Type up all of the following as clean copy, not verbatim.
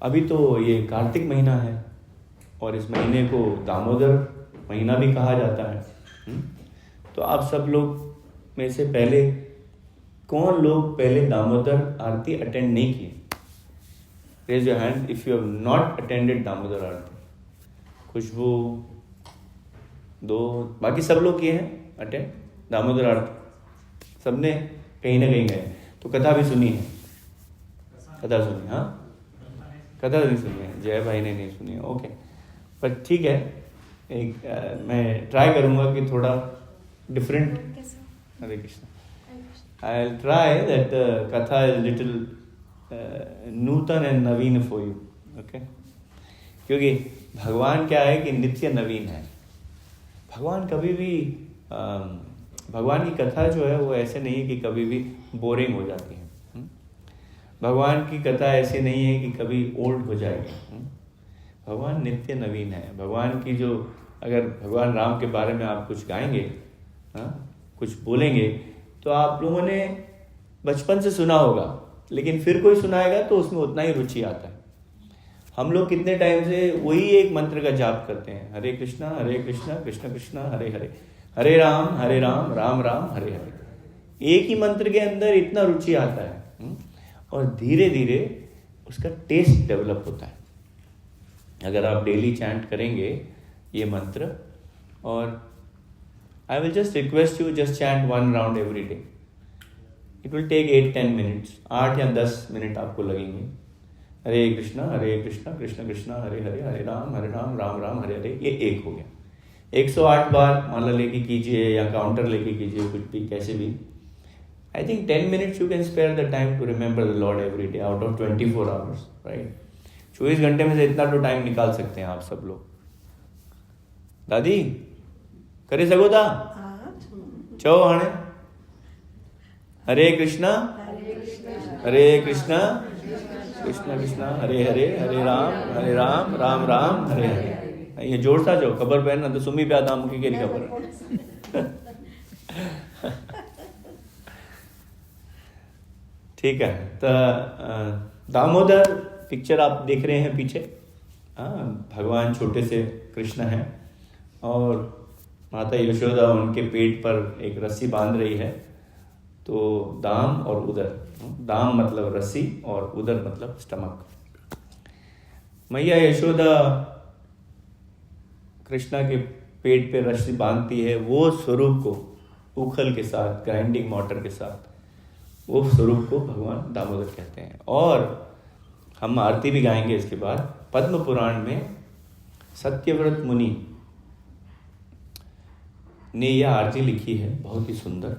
अभी तो ये कार्तिक महीना है और इस महीने को दामोदर महीना भी कहा जाता है। तो आप सब लोग में से पहले कौन लोग पहले दामोदर आरती अटेंड नहीं किए? Raise your hand if you have not attended Damodar aarti. Khushboo, दो, बाकी सब लोग किए हैं अटेंड दामोदर आरती? सबने कहीं ना कहीं गए। तो कथा भी सुनी है? कथा सुनी? हाँ, कथा नहीं सुनी है, जय भाई ने नहीं सुनी है, ओके। पर ठीक है, एक मैं ट्राई करूँगा कि थोड़ा different. Hare Krishna. I will try that katha is little nutan and naveen for you, okay. क्योंकि भगवान क्या है कि नित्य नवीन है। भगवान कभी भी भगवान की कथा जो है वो ऐसे नहीं है कि कभी भी बोरिंग हो जाती है। भगवान की कथा ऐसी नहीं है कि कभी ओल्ड हो जाएगी। भगवान नित्य नवीन है। भगवान की जो, अगर भगवान राम के बारे में आप कुछ गाएंगे, कुछ बोलेंगे, तो आप लोगों ने बचपन से सुना होगा, लेकिन फिर कोई सुनाएगा तो उसमें उतना ही रुचि आता है। हम लोग कितने टाइम से वही एक मंत्र का जाप करते हैं, हरे कृष्णा कृष्ण कृष्ण हरे हरे, हरे राम राम राम हरे हरे। एक ही मंत्र के अंदर इतना रुचि आता है और धीरे धीरे उसका टेस्ट डेवलप होता है। अगर आप डेली चैंट करेंगे ये मंत्र, और I will just request you, just chant 1 round every day. It will take 8-10 minutes, 8 या 10 मिनट आपको लगेंगे। हरे कृष्णा कृष्ण कृष्ण हरे हरे, हरे राम राम राम हरे हरे। ये एक हो गया। 108 बार मान लो लेके कीजिए या काउंटर लेके कीजिए, कुछ भी कैसे भी। I think 10 minutes you can spare the time to remember the Lord every day out of 24 hours, right? 24 घंटे में से इतना तो टाइम निकाल सकते हैं आप सब लोग। दादी करे सको था चो हाणे हरे कृष्णा कृष्ण कृष्ण हरे हरे, हरे राम राम हरे हरे। ये जोर सा जो खबर पहन ना तो सुमी प्या था मुझे केरी खबर। ठीक है, तो दामोदर पिक्चर आप देख रहे हैं पीछे। भगवान छोटे से कृष्ण हैं और माता यशोदा उनके पेट पर एक रस्सी बांध रही है। तो दाम और उदर, दाम मतलब रस्सी और उदर मतलब स्टमक। मैया यशोदा कृष्णा के पेट पे रस्सी बांधती है, वो स्वरूप को उखल के साथ, ग्राइंडिंग मोटर के साथ, वो स्वरूप को भगवान दामोदर कहते हैं। और हम आरती भी गाएंगे इसके बाद। पद्म पुराण में सत्यव्रत मुनि ने यह आरती लिखी है, बहुत ही सुंदर।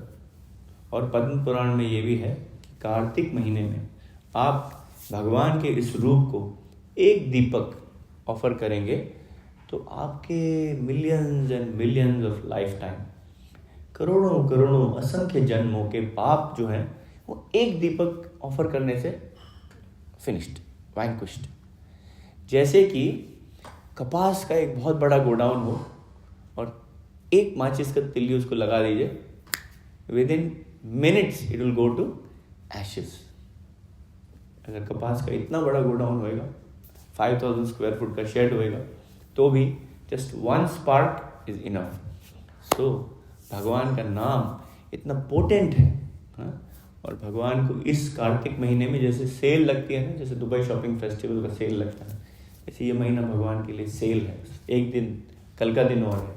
और पद्म पुराण में ये भी है कि कार्तिक महीने में आप भगवान के इस रूप को एक दीपक ऑफर करेंगे तो आपके millions and millions of life time, करोड़ों करोड़ों असंख्य जन्मों के पाप जो हैं वो एक दीपक ऑफर करने से फिनिश्ड, वैंक्विश्ड। जैसे कि कपास का एक बहुत बड़ा गोडाउन हो और एक माचिस का तिल्ली उसको लगा दीजिए, within minutes it will go to ashes. अगर कपास का इतना बड़ा गोडाउन होएगा, 5000 स्क्वायर फुट का शेड होएगा, तो भी जस्ट 1 स्पार्क इज इनफ। सो भगवान का नाम इतना पोटेंट है। और भगवान को इस कार्तिक महीने में जैसे सेल लगती है ना, जैसे दुबई शॉपिंग फेस्टिवल का सेल लगता है, ऐसे ये महीना भगवान के लिए सेल है। एक दिन, कल का दिन और है,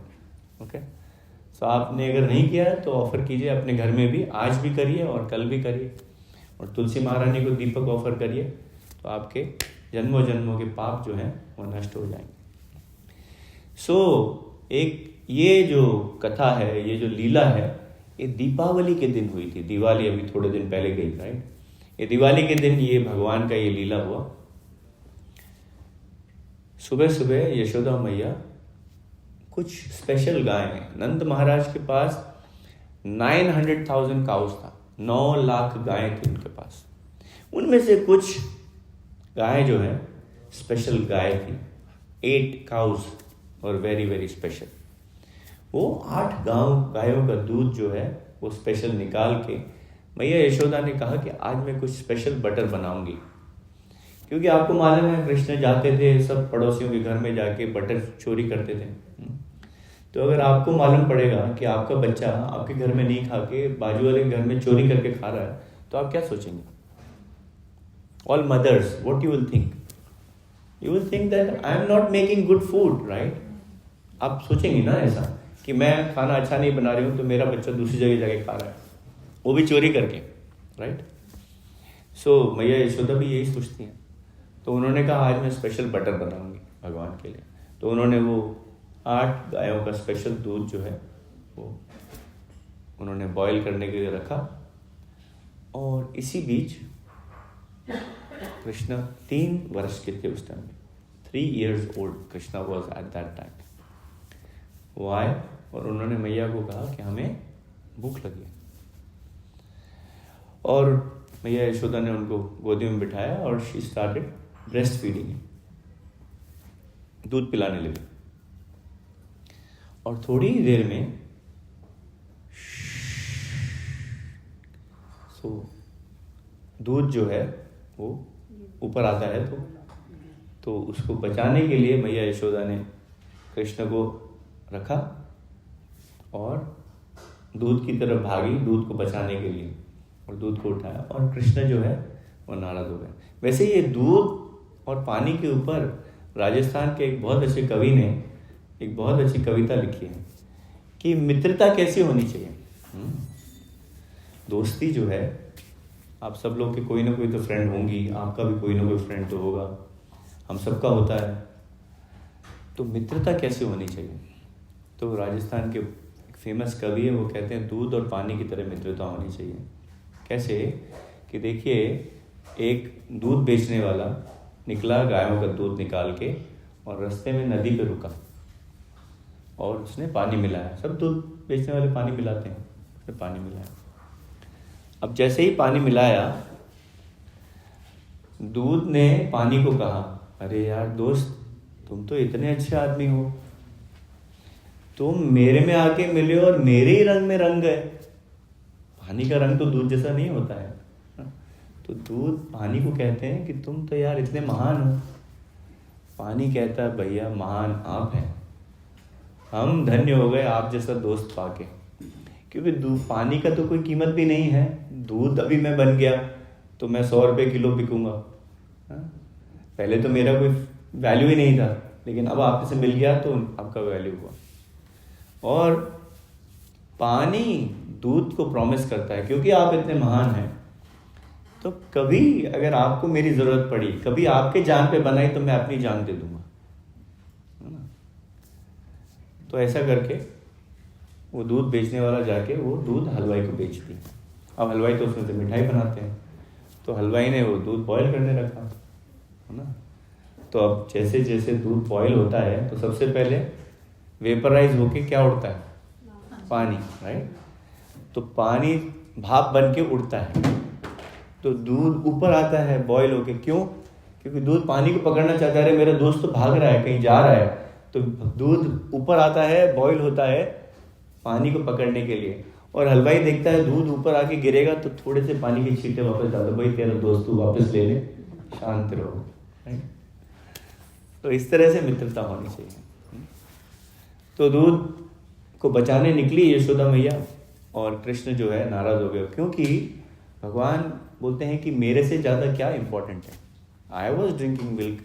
ओके। सो आपने अगर नहीं किया है तो ऑफर कीजिए अपने घर में भी, आज भी करिए और कल भी करिए। और तुलसी महारानी को दीपक ऑफर करिए, तो आपके जन्मों जन्मों के पाप जो हैं वो नष्ट हो जाएंगे। सो एक ये जो कथा है, ये जो लीला है, ये दीपावली के दिन हुई थी। दिवाली अभी थोड़े दिन पहले गई, राइट। ये दिवाली के दिन ये भगवान का ये लीला हुआ। सुबह सुबह यशोदा मैया कुछ स्पेशल गाय हैं। नंद महाराज के पास 900,000 काउस था, 9 लाख गायें थी उनके पास। उनमें से कुछ गायें जो है स्पेशल गाय थी, 8 काउस और वेरी वेरी स्पेशल। वो 8 गायों का दूध जो है वो स्पेशल निकाल के मैया यशोदा ने कहा कि आज मैं कुछ स्पेशल बटर बनाऊंगी। क्योंकि आपको मालूम है कृष्ण जाते थे सब पड़ोसियों के घर में जाके बटर चोरी करते थे। तो अगर आपको मालूम पड़ेगा कि आपका बच्चा आपके घर में नहीं खा के बाजू वाले के घर में चोरी करके खा रहा है, तो आप क्या सोचेंगे? All mothers, what you will think? You will think that I am not making good food, right? आप सोचेंगे ना ऐसा कि मैं खाना अच्छा नहीं बना रही हूँ तो मेरा बच्चा दूसरी जगह जाके खा रहा है, वो भी चोरी करके, राइट? सो मैया यशोदा भी यही सोचती हैं। तो उन्होंने कहा आज मैं स्पेशल बटर बनाऊंगी भगवान के लिए। तो उन्होंने वो 8 गायों का स्पेशल दूध जो है वो उन्होंने बॉईल करने के लिए रखा। और इसी बीच कृष्ण 3 वर्ष के थे उस टाइम में, 3 years old Krishna was at that time. Why? और उन्होंने मैया को कहा कि हमें भूख लगी है। और मैया यशोदा ने उनको गोदी में बिठाया और शी स्टार्टेड ब्रेस्ट फीडिंग, दूध पिलाने लगी। और थोड़ी ही देर में दूध जो है वो ऊपर आता है। तो उसको बचाने के लिए मैया यशोदा ने कृष्ण को रखा और दूध की तरफ भागी दूध को बचाने के लिए, और दूध को उठाया और कृष्ण जो है वो नाराज हो गए। वैसे ये दूध और पानी के ऊपर राजस्थान के एक बहुत अच्छे कवि ने एक बहुत अच्छी कविता लिखी है कि मित्रता कैसी होनी चाहिए। दोस्ती जो है, आप सब लोग के कोई ना कोई तो फ्रेंड होंगी, आपका भी कोई ना कोई फ्रेंड तो होगा, हम सबका होता है। तो मित्रता कैसे होनी चाहिए? तो राजस्थान के एक फेमस कवि है, वो कहते हैं दूध और पानी की तरह मित्रता होनी चाहिए। कैसे? कि देखिए, एक दूध बेचने वाला निकला गायों का दूध निकाल के और रास्ते में नदी पे रुका और उसने पानी मिलाया। सब दूध बेचने वाले पानी मिलाते हैं, उसने पानी मिलाया। अब जैसे ही पानी मिलाया, दूध ने पानी को कहा, अरे यार दोस्त, तुम तो इतने अच्छे आदमी हो, तुम मेरे में आके मिले और मेरे ही रंग में रंग गए। पानी का रंग तो दूध जैसा नहीं होता है। तो दूध पानी को कहते हैं कि तुम तो यार इतने महान हो। पानी कहता है, भैया महान आप हैं, हम धन्य हो गए आप जैसा दोस्त पाके। क्योंकि पानी का तो कोई कीमत भी नहीं है। दूध अभी मैं बन गया तो मैं 100 रुपये किलो बिकूंगा। पहले तो मेरा कोई वैल्यू ही नहीं था, लेकिन अब आपसे मिल गया तो आपका वैल्यू हुआ। और पानी दूध को प्रॉमिस करता है, क्योंकि आप इतने महान हैं तो कभी अगर आपको मेरी ज़रूरत पड़ी, कभी आपके जान पे बनाई तो मैं अपनी जान दे दूंगा, है ना? तो ऐसा करके वो दूध बेचने वाला जाके वो दूध हलवाई को बेच दिया। अब हलवाई तो उसमें से मिठाई बनाते हैं, तो हलवाई ने वो दूध बॉयल करने रखा, है ना? तो अब जैसे जैसे दूध बॉयल होता है तो सबसे पहले वेपराइज होके क्या उड़ता है? पानी, राइट? तो पानी भाप बन के उड़ता है, तो दूध ऊपर आता है बॉयल होके। क्यों? क्योंकि दूध पानी को पकड़ना चाहता है, मेरा दोस्त तो भाग रहा है, कहीं जा रहा है, तो दूध ऊपर आता है, बॉयल होता है पानी को पकड़ने के लिए। और हलवाई देखता है दूध ऊपर आके गिरेगा तो थोड़े से पानी के छींटे वापस डाल दो, भाई तेरा दोस्त तू वापस ले ले, शांत रहो, राइट? तो इस तरह से मित्रता होनी चाहिए। तो दूध को बचाने निकली यशोदा मैया और कृष्ण जो है नाराज हो गए, क्योंकि भगवान बोलते हैं कि मेरे से ज़्यादा क्या इंपॉर्टेंट है? आई वॉज ड्रिंकिंग मिल्क,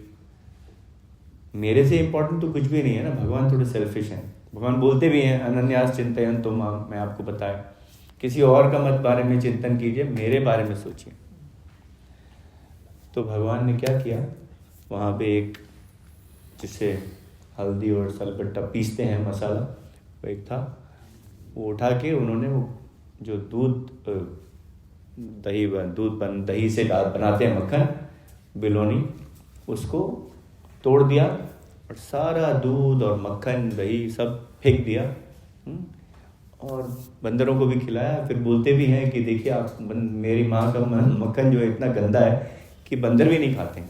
मेरे से इंपॉर्टेंट तो कुछ भी नहीं है ना। भगवान थोड़े सेल्फिश हैं। भगवान बोलते भी हैं, अनन्यास चिंतयन तो माम, मैं आपको बताया, किसी और का मत बारे में चिंतन कीजिए, मेरे बारे में सोचिए। तो भगवान ने क्या किया, वहाँ पे एक जिससे हल्दी और सलबट्टा पीसते हैं मसाला, वो एक था, वो उठा के उन्होंने वो जो दही से बनाते हैं मक्खन, बिलोनी, उसको तोड़ दिया और सारा दूध और मक्खन दही सब फेंक दिया और बंदरों को भी खिलाया। फिर बोलते भी हैं कि देखिए आप, मेरी माँ का मक्खन जो है इतना गंदा है कि बंदर भी नहीं खाते।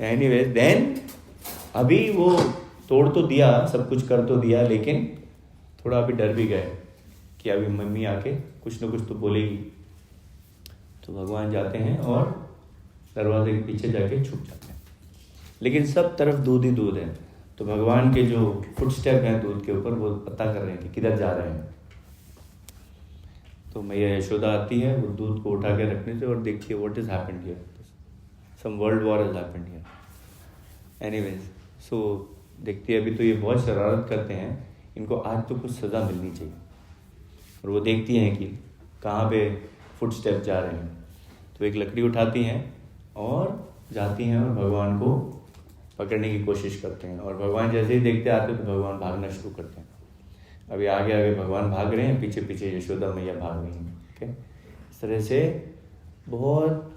एनीवेज देन अभी वो तोड़ तो दिया, सब कुछ कर तो दिया, लेकिन थोड़ा अभी डर भी गए कि अभी मम्मी आके कुछ ना कुछ तो बोलेगी। तो भगवान जाते हैं और दरवाजे के पीछे जाके छुप जाते हैं। लेकिन सब तरफ दूध ही दूध है, तो भगवान के जो फुटस्टेप हैं दूध के ऊपर वो पता कर रहे हैं कि किधर जा रहे हैं। तो मैया यशोदा आती है वो दूध को उठा के रखने से और देखती है what is happened here, some world war has happened here. Anyways, so देखती है अभी तो ये बहुत शरारत करते हैं, इनको आज तो कुछ सज़ा मिलनी चाहिए। और वो देखती हैं कि कहाँ पे फुटस्टेप जा रहे हैं, तो एक लकड़ी उठाती हैं और जाती हैं और भगवान को पकड़ने की कोशिश करते हैं। और भगवान जैसे ही देखते आते तो भगवान भागना शुरू करते हैं। अभी आगे आगे भगवान भाग रहे हैं, पीछे पीछे यशोदा मैया भाग रही हैं। ठीक है, इस तरह से बहुत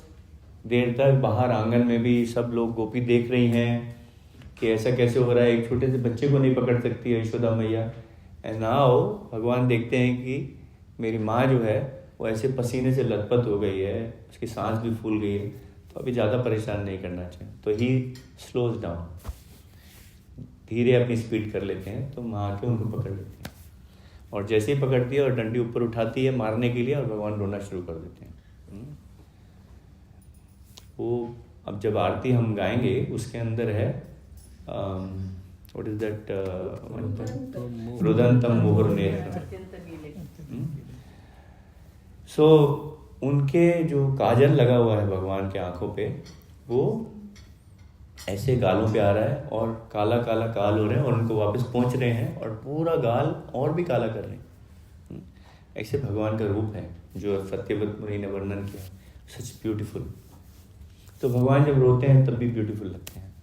देर तक बाहर आंगन में भी सब लोग गोपी देख रही हैं कि ऐसा कैसे हो रहा है, एक छोटे से बच्चे को नहीं पकड़ सकती है यशोदा मैया। एंड नाउ भगवान देखते हैं कि मेरी माँ जो है वो ऐसे पसीने से लथपथ हो गई है, उसकी सांस भी फूल गई है, तो अभी ज़्यादा परेशान नहीं करना चाहिए। तो ही स्लोज डाउन, धीरे अपनी स्पीड कर लेते हैं। तो माँ आके उनको पकड़ लेते हैं और जैसे ही पकड़ती है और डंडी ऊपर उठाती है मारने के लिए, और भगवान रोना शुरू कर देते हैं। वो अब जब आरती हम गाएंगे उसके अंदर है व्हाट इज दैट, रुदंतम मुहुर्नेत्रम। सो उनके जो काजल लगा हुआ है भगवान के आंखों पे, वो ऐसे गालों पे आ रहा है और काला काला काल हो रहे हैं और उनको वापस पहुंच रहे हैं और पूरा गाल और भी काला कर रहे हैं। ऐसे भगवान का रूप है जो सत्यव्रत मुनि ने वर्णन किया, सच ब्यूटीफुल। तो भगवान जब रोते हैं तब भी ब्यूटीफुल लगते हैं।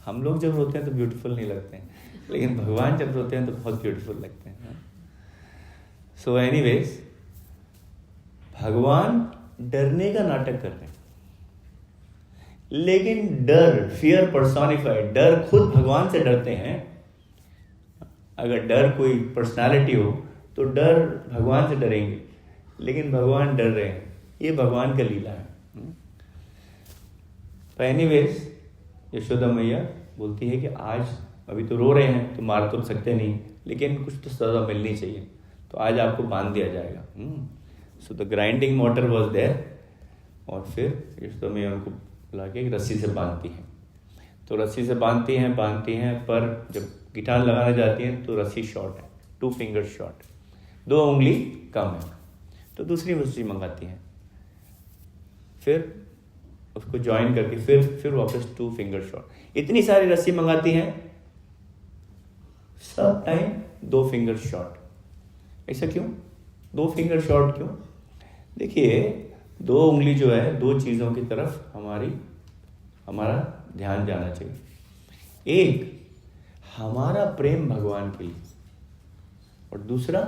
हम लोग जब रोते हैं तो ब्यूटीफुल नहीं लगते हैं, लेकिन भगवान जब रोते हैं तो बहुत ब्यूटीफुल लगते हैं। सो एनीवेज, भगवान डरने का नाटक कर रहे हैं, लेकिन डर, फियर पर्सोनिफाइड, डर खुद भगवान से डरते हैं। अगर डर कोई पर्सनालिटी हो तो डर भगवान से डरेंगे, लेकिन भगवान डर रहे हैं, ये भगवान का लीला है। तो एनीवेज, यशोदा मैया बोलती है कि आज अभी तो रो रहे हैं तो मार तो सकते नहीं, लेकिन कुछ तो सजा मिलनी चाहिए, तो आज आपको बांध दिया जाएगा। So the grinding motor was there, और फिर यशोदा मैया उनको ला के रस्सी से बांधती हैं। तो रस्सी से बांधती हैं, पर जब गिटार लगाने जाती हैं तो रस्सी शॉर्ट है, 2 फिंगर शॉर्ट, 2 उंगली कम है। तो दूसरी रस्सी मंगाती हैं, फिर उसको ज्वाइन करके फिर वापस 2 फिंगर शॉर्ट, इतनी सारी रस्सी मंगाती हैं, सब टाइम 2 फिंगर शॉर्ट। ऐसा क्यों 2 फिंगर शॉर्ट क्यों? देखिए, 2 उंगली जो है 2 चीज़ों की तरफ हमारा ध्यान जाना चाहिए। एक हमारा प्रेम भगवान के लिए, और दूसरा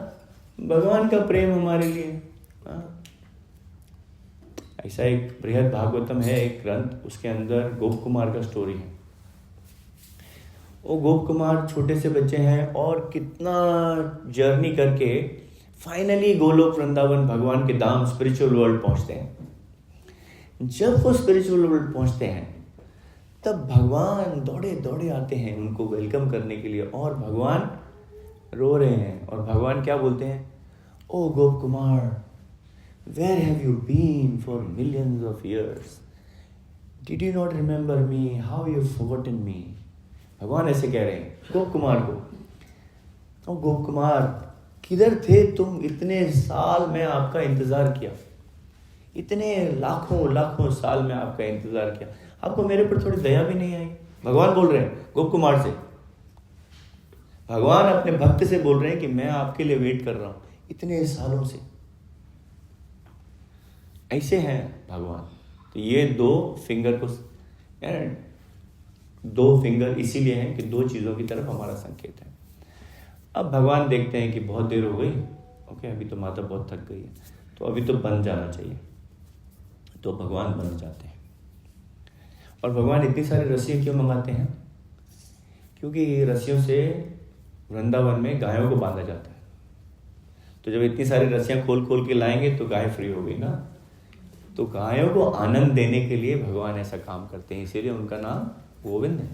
भगवान का प्रेम हमारे लिए। ऐसा एक बृहद भागवतम है, एक ग्रंथ, उसके अंदर गोप कुमार का स्टोरी है। वो गोप कुमार छोटे से बच्चे हैं और कितना जर्नी करके फाइनली गोलोक वृंदावन भगवान के धाम स्पिरिचुअल वर्ल्ड पहुंचते हैं। जब वो स्पिरिचुअल वर्ल्ड पहुंचते हैं तब भगवान दौड़े दौड़े आते हैं उनको वेलकम करने के लिए, और भगवान रो रहे हैं। और भगवान क्या बोलते हैं? ओ गोप Kumar, where have you been for millions of years? Did you not remember me? How you have forgotten me? भगवान ऐसे कह रहे हैं गोप कुमार को। ओ गोप कुमार, किधर थे तुम? इतने साल में आपका इंतजार किया, इतने लाखों साल में आपका इंतजार किया, आपको मेरे पर थोड़ी दया भी नहीं आई? भगवान बोल रहे हैं गोप कुमार से, भगवान अपने भक्त से बोल रहे हैं कि मैं आपके लिए वेट कर रहा हूं इतने सालों से। ऐसे हैं भगवान। तो ये 2 फिंगर को, 2 फिंगर इसीलिए हैं कि 2 चीज़ों की तरफ हमारा संकेत है। अब भगवान देखते हैं कि बहुत देर हो गई, ओके, अभी तो माता बहुत थक गई है, तो अभी तो बन जाना चाहिए। तो भगवान बन जाते हैं। और भगवान इतनी सारी रस्सियाँ क्यों मंगाते हैं? क्योंकि रस्सियों से वृंदावन में गायों को बांधा जाता है। तो जब इतनी सारी रस्सियाँ खोल के लाएंगे तो गाय फ्री हो गई ना। तो गायों को आनंद देने के लिए भगवान ऐसा काम करते हैं, इसीलिए उनका नाम गोविंद है।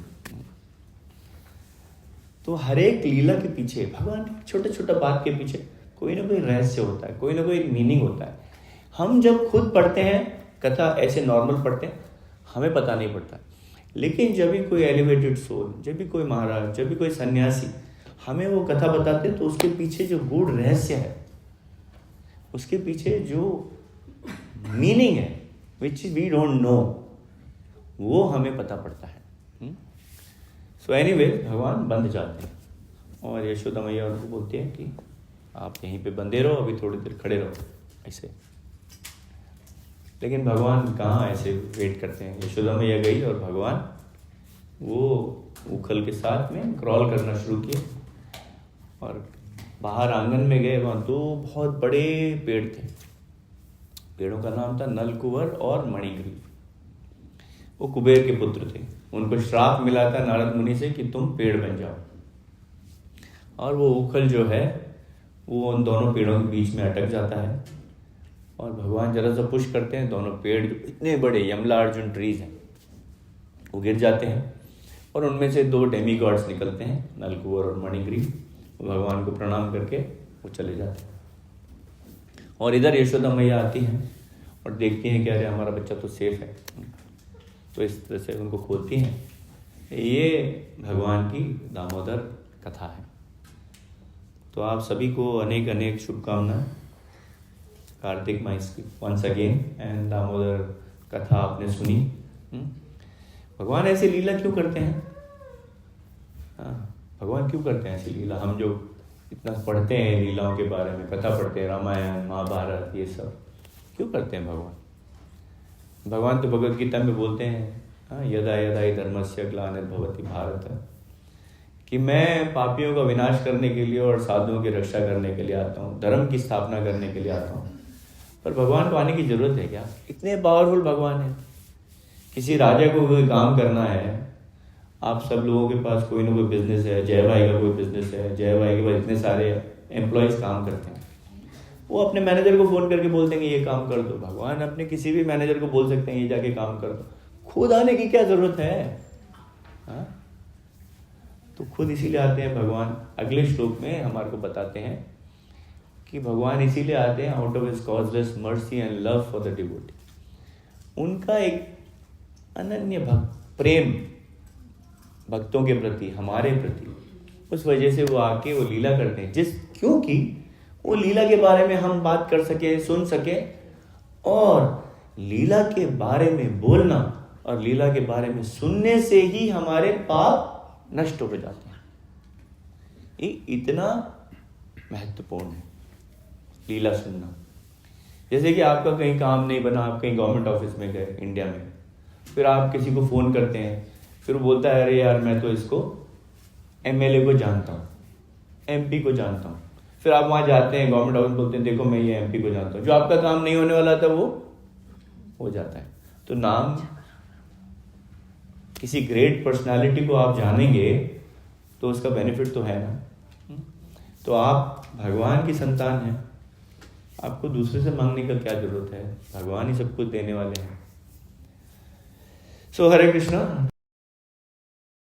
तो हर एक लीला के पीछे, भगवान छोटे छोटे बात के पीछे कोई ना कोई रहस्य होता है, कोई ना कोई मीनिंग होता है। हम जब खुद पढ़ते हैं कथा, ऐसे नॉर्मल पढ़ते हैं, हमें पता नहीं पड़ता। लेकिन जब भी कोई एलिवेटेड सोल, जब भी कोई महाराज, जब भी कोई सन्यासी हमें वो कथा बताते हैं, तो उसके पीछे जो गूढ़ रहस्य है, उसके पीछे जो मीनिंग है विच वी डोंट नो, वो हमें पता पड़ता है। सो एनीवे, भगवान बंध जाते हैं और यशोदा मैया उनको बोलती है कि आप यहीं पे बंधे रहो, अभी थोड़ी देर खड़े रहो ऐसे। लेकिन भगवान कहाँ ऐसे वेट करते हैं। यशोदा मैया गई और भगवान वो उखल के साथ में क्रॉल करना शुरू किए और बाहर आंगन में गए। वहाँ दो बहुत बड़े पेड़ थे। पेड़ों का नाम था नलकुवर और मणिग्रीव। वो कुबेर के पुत्र थे। उनको श्राप मिला था नारद मुनि से कि तुम पेड़ बन जाओ। और वो उखल जो है वो उन दोनों पेड़ों के बीच में अटक जाता है और भगवान जरा सा पुश करते हैं, दोनों पेड़ जो इतने बड़े यमला अर्जुन ट्रीज हैं वो गिर जाते हैं और उनमें से दो डेमी गॉड्स निकलते हैं, नलकुवर और मणिग्रीव। भगवान को प्रणाम करके वो चले जाते हैं। और इधर यशोदा मैया आती हैं और देखती हैं कि अरे हमारा बच्चा तो सेफ है, तो इस तरह से उनको खोलती हैं। ये भगवान की दामोदर कथा है। तो आप सभी को अनेक अनेक शुभकामनाएं। कार्तिक मास की वंस अगेन एंड दामोदर कथा आपने सुनी। भगवान ऐसी लीला क्यों करते हैं? भगवान क्यों करते हैं ऐसी लीला? हम जो इतना पढ़ते हैं लीलाओं के बारे में, कथा पढ़ते हैं, रामायण महाभारत, ये सब क्यों करते हैं भगवान? भगवान तो भगवद गीता में बोलते हैं यदा यदा हि धर्मस्य ग्लानिर्भवति भारत, कि मैं पापियों का विनाश करने के लिए और साधुओं की रक्षा करने के लिए आता हूँ, धर्म की स्थापना करने के लिए आता हूँ। पर भगवान को आने की जरूरत है क्या? इतने पावरफुल भगवान है। किसी राजा को कोई काम करना है, आप सब लोगों के पास कोई ना कोई बिजनेस है, जय भाई का कोई बिजनेस है, जय भाई के पास इतने सारे एम्प्लॉयज काम करते हैं, वो अपने मैनेजर को फोन करके बोल देंगे ये काम कर दो। भगवान अपने किसी भी मैनेजर को बोल सकते हैं ये जाके काम कर दो, खुद आने की क्या जरूरत है? तो खुद इसीलिए आते हैं भगवान। अगले श्लोक में हमारे को बताते हैं कि भगवान इसीलिए आते हैं out of his causeless mercy and love for the devotee. उनका एक अनन्य प्रेम भक्तों के प्रति, हमारे प्रति, उस वजह से वो आके वो लीला करते हैं, क्योंकि वो लीला के बारे में हम बात कर सके, सुन सके, और लीला के बारे में बोलना और लीला के बारे में सुनने से ही हमारे पाप नष्ट हो जाते हैं। ये इतना महत्वपूर्ण है लीला सुनना। जैसे कि आपका कहीं काम नहीं बना, आप कहीं गवर्नमेंट ऑफिस में गए इंडिया में, फिर आप किसी को फोन करते हैं, फिर वो बोलता है अरे यार मैं तो इसको एमएलए को जानता हूँ, एमपी को जानता हूँ। फिर आप वहाँ जाते हैं गवर्नमेंट ऑफिस, बोलते हैं देखो मैं ये एमपी को जानता हूँ। जो आपका काम नहीं होने वाला था वो हो जाता है। तो नाम किसी ग्रेट पर्सनालिटी को आप जानेंगे तो उसका बेनिफिट तो है ना। तो आप भगवान की संतान हैं, आपको दूसरे से मांगने का क्या जरूरत है? भगवान ही सब कुछ देने वाले हैं। सो हरे कृष्णा।